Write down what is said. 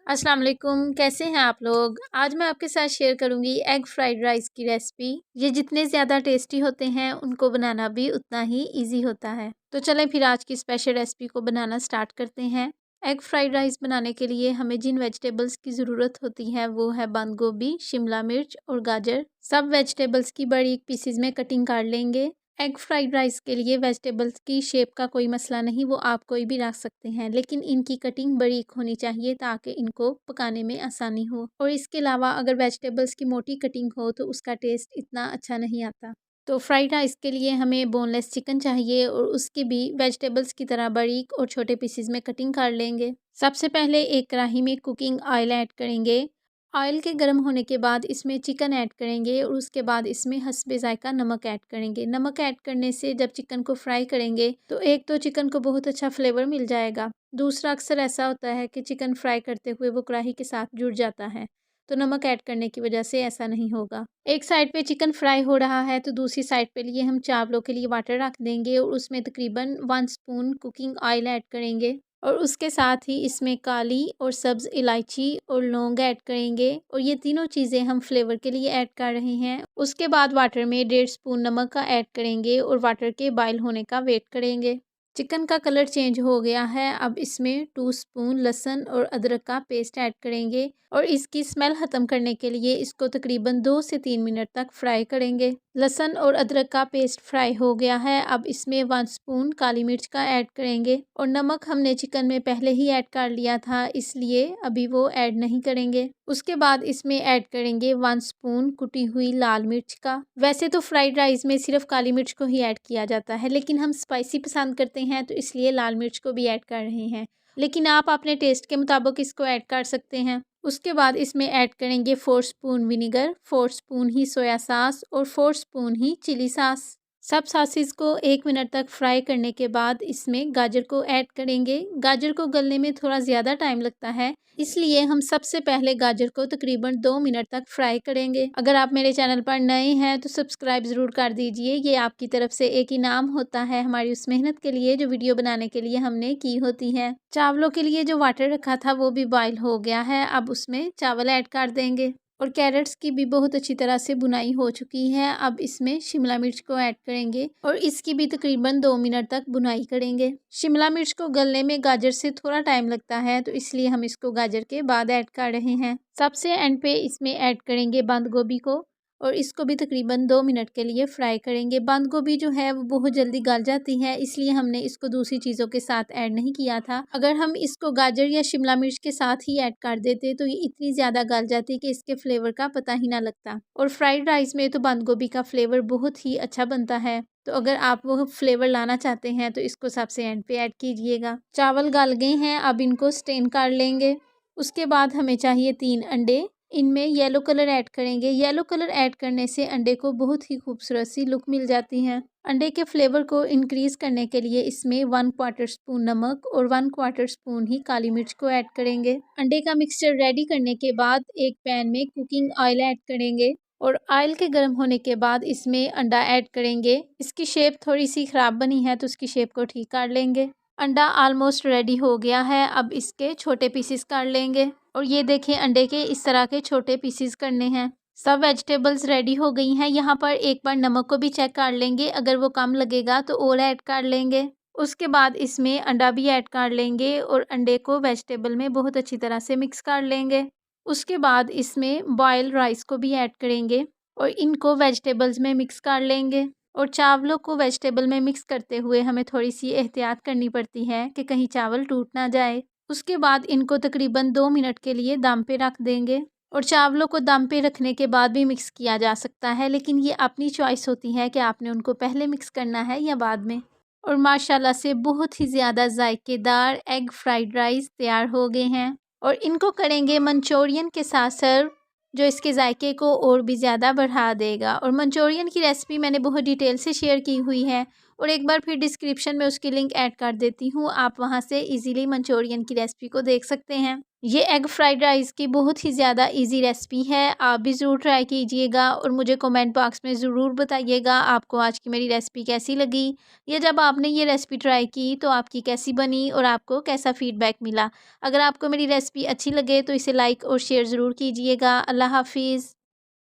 अस्सलाम वालेकुम, कैसे हैं आप लोग। आज मैं आपके साथ शेयर करूंगी एग फ्राइड राइस की रेसिपी। ये जितने ज़्यादा टेस्टी होते हैं उनको बनाना भी उतना ही इजी होता है। तो चलें फिर आज की स्पेशल रेसिपी को बनाना स्टार्ट करते हैं। एग फ्राइड राइस बनाने के लिए हमें जिन वेजिटेबल्स की ज़रूरत होती है वो है बंद गोभी, शिमला मिर्च और गाजर। सब वेजिटेबल्स की बड़ी पीसीज में कटिंग कर लेंगे। एग फ्राइड राइस के लिए वेजिटेबल्स की शेप का कोई मसला नहीं, वो आप कोई भी रख सकते हैं, लेकिन इनकी कटिंग बारीक होनी चाहिए ताकि इनको पकाने में आसानी हो। और इसके अलावा अगर वेजिटेबल्स की मोटी कटिंग हो तो उसका टेस्ट इतना अच्छा नहीं आता। तो फ्राइड राइस के लिए हमें बोनलेस चिकन चाहिए और उसकी भी वेजिटेबल्स की तरह बारीक और छोटे पीसीज में कटिंग कर लेंगे। सबसे पहले एक कढ़ाई में कुकिंग ऑयल ऐड करेंगे। ऑयल के गर्म होने के बाद इसमें चिकन ऐड करेंगे और उसके बाद इसमें हस्बे ज़ायका नमक ऐड करेंगे। नमक ऐड करने से जब चिकन को फ्राई करेंगे तो एक तो चिकन को बहुत अच्छा फ्लेवर मिल जाएगा, दूसरा अक्सर ऐसा होता है कि चिकन फ्राई करते हुए वो कढ़ाई के साथ जुड़ जाता है, तो नमक ऐड करने की वजह से ऐसा नहीं होगा। एक साइड पे चिकन फ्राई हो रहा है तो दूसरी साइड पे लिए हम चावलों के लिए वाटर रख देंगे और उसमें तकरीबन 1 स्पून कुकिंग ऑयल ऐड करेंगे और उसके साथ ही इसमें काली और सब्ज़ इलायची और लौंग ऐड करेंगे और ये तीनों चीज़ें हम फ्लेवर के लिए ऐड कर रहे हैं। उसके बाद वाटर में 1.5 स्पून नमक का ऐड करेंगे और वाटर के बॉयल होने का वेट करेंगे। चिकन का कलर चेंज हो गया है, अब इसमें 2 स्पून लहसुन और अदरक का पेस्ट ऐड करेंगे और इसकी स्मेल ख़त्म करने के लिए इसको तकरीबन 2 से 3 मिनट तक फ्राई करेंगे। लहसुन और अदरक का पेस्ट फ्राई हो गया है, अब इसमें 1 स्पून काली मिर्च का ऐड करेंगे और नमक हमने चिकन में पहले ही ऐड कर लिया था, इसलिए अभी वो ऐड नहीं करेंगे। उसके बाद इसमें ऐड करेंगे 1 स्पून कुटी हुई लाल मिर्च का। वैसे तो फ्राइड राइस में सिर्फ काली मिर्च को ही ऐड किया जाता है, लेकिन हम स्पाइसी पसंद करते हैं तो इसलिए लाल मिर्च को भी ऐड कर रहे हैं, लेकिन आप अपने टेस्ट के मुताबिक इसको ऐड कर सकते हैं। उसके बाद इसमें ऐड करेंगे 4 स्पून विनेगर, 4 स्पून ही सोया सॉस और 4 स्पून ही चिली सॉस। सब सॉसेस को 1 मिनट तक फ्राई करने के बाद इसमें गाजर को ऐड करेंगे। गाजर को गलने में थोड़ा ज़्यादा टाइम लगता है, इसलिए हम सबसे पहले गाजर को तकरीबन 2 मिनट तक फ्राई करेंगे। अगर आप मेरे चैनल पर नए हैं तो सब्सक्राइब ज़रूर कर दीजिए, ये आपकी तरफ से एक इनाम होता है हमारी उस मेहनत के लिए जो वीडियो बनाने के लिए हमने की होती है। चावलों के लिए जो वाटर रखा था वो भी बॉयल हो गया है, अब उसमें चावल ऐड कर देंगे और कैरेट्स की भी बहुत अच्छी तरह से बुनाई हो चुकी है। अब इसमें शिमला मिर्च को ऐड करेंगे और इसकी भी तकरीबन 2 मिनट तक बुनाई करेंगे। शिमला मिर्च को गलने में गाजर से थोड़ा टाइम लगता है, तो इसलिए हम इसको गाजर के बाद ऐड कर रहे हैं। सबसे एंड पे इसमें ऐड करेंगे बंद गोभी को और इसको भी तकरीबन 2 मिनट के लिए फ्राई करेंगे। बंद गोभी जो है वो बहुत जल्दी गल जाती है, इसलिए हमने इसको दूसरी चीज़ों के साथ ऐड नहीं किया था। अगर हम इसको गाजर या शिमला मिर्च के साथ ही ऐड कर देते तो ये इतनी ज़्यादा गल जाती कि इसके फ्लेवर का पता ही ना लगता। और फ्राइड राइस में तो बंद गोभी का फ्लेवर बहुत ही अच्छा बनता है, तो अगर आप वो फ्लेवर लाना चाहते हैं तो इसको सबसे एंड पे ऐड कीजिएगा। चावल गल गए हैं, अब इनको स्टेन कर लेंगे। उसके बाद हमें चाहिए 3 अंडे। इनमें येलो कलर ऐड करेंगे। येलो कलर ऐड करने से अंडे को बहुत ही खूबसूरत सी लुक मिल जाती है। अंडे के फ्लेवर को इंक्रीज़ करने के लिए इसमें 1/4 स्पून नमक और 1/4 स्पून ही काली मिर्च को ऐड करेंगे। अंडे का मिक्सचर रेडी करने के बाद एक पैन में कुकिंग ऑयल ऐड करेंगे और ऑयल के गर्म होने के बाद इसमें अंडा ऐड करेंगे। इसकी शेप थोड़ी सी ख़राब बनी है तो उसकी शेप को ठीक कर लेंगे। अंडा ऑलमोस्ट रेडी हो गया है, अब इसके छोटे पीसेस कर लेंगे और ये देखें अंडे के इस तरह के छोटे पीसेस करने हैं। सब वेजिटेबल्स रेडी हो गई हैं। यहाँ पर एक बार नमक को भी चेक कर लेंगे, अगर वो कम लगेगा तो और ऐड कर लेंगे। उसके बाद इसमें अंडा भी ऐड कर लेंगे और अंडे को वेजिटेबल में बहुत अच्छी तरह से मिक्स कर लेंगे। उसके बाद इसमें बॉयल राइस को भी ऐड करेंगे और इनको वेजिटेबल्स में मिक्स कर लेंगे। और चावलों को वेजिटेबल में मिक्स करते हुए हमें थोड़ी सी एहतियात करनी पड़ती है कि कहीं चावल टूट ना जाए। उसके बाद इनको तकरीबन 2 मिनट के लिए दम पे रख देंगे और चावलों को दम पे रखने के बाद भी मिक्स किया जा सकता है, लेकिन ये अपनी चॉइस होती है कि आपने उनको पहले मिक्स करना है या बाद में। और माशाल्लाह से बहुत ही ज़्यादा जायकेदार एग फ्राइड राइस तैयार हो गए हैं और इनको करेंगे मंचूरियन के साथ सर्व, जो इसके जायके को और भी ज़्यादा बढ़ा देगा। और मंचूरियन की रेसिपी मैंने बहुत डिटेल से शेयर की हुई है, और एक बार फिर डिस्क्रिप्शन में उसकी लिंक ऐड कर देती हूँ, आप वहाँ से इजीली मंचूरियन की रेसिपी को देख सकते हैं। ये एग फ्राइड राइस की बहुत ही ज़्यादा इजी रेसिपी है, आप भी ज़रूर ट्राई कीजिएगा और मुझे कमेंट बॉक्स में ज़रूर बताइएगा आपको आज की मेरी रेसिपी कैसी लगी, या जब आपने ये रेसिपी ट्राई की तो आपकी कैसी बनी और आपको कैसा फीडबैक मिला। अगर आपको मेरी रेसिपी अच्छी लगे तो इसे लाइक और शेयर ज़रूर कीजिएगा। अल्लाह हाफिज़।